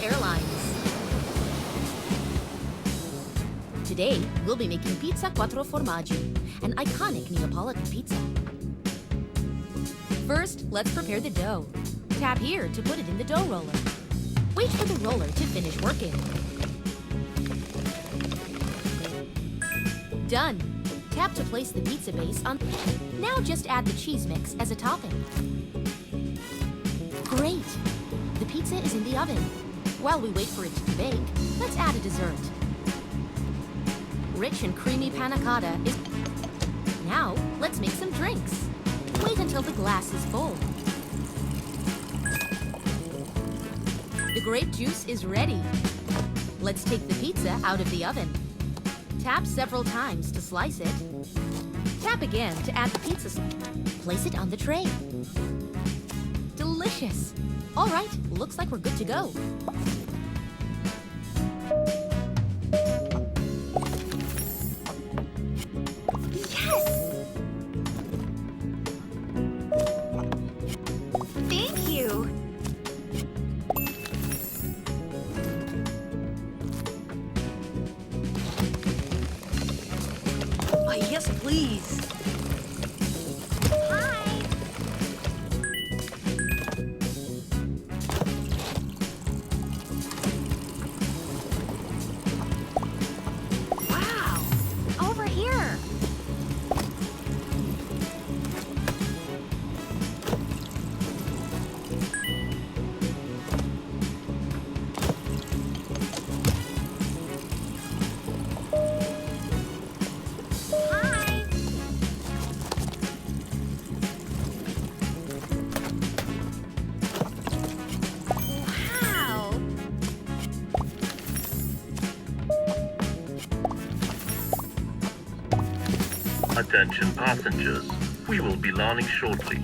Airlines. Today, we'll be making pizza quattro formaggi, an iconic Neapolitan pizza. First, let's prepare the dough. Tap here to put it in the dough roller. Wait for the roller to finish working. Done. Tap to place the pizza base on. Now just add the cheese mix as a topping. Great! The pizza is in the oven. While we wait for it to bake, let's add a dessert. Rich and creamy panna cotta is... Now, let's make some drinks. Wait until the glass is full. The grape juice is ready. Let's take the pizza out of the oven. Tap several times to slice it. Tap again to add the pizza. Place it on the tray. Delicious! All right, looks like we're good to go. Yes! Thank you! Yes, please. Hi. Wow. Over here. Attention passengers, we will be landing shortly.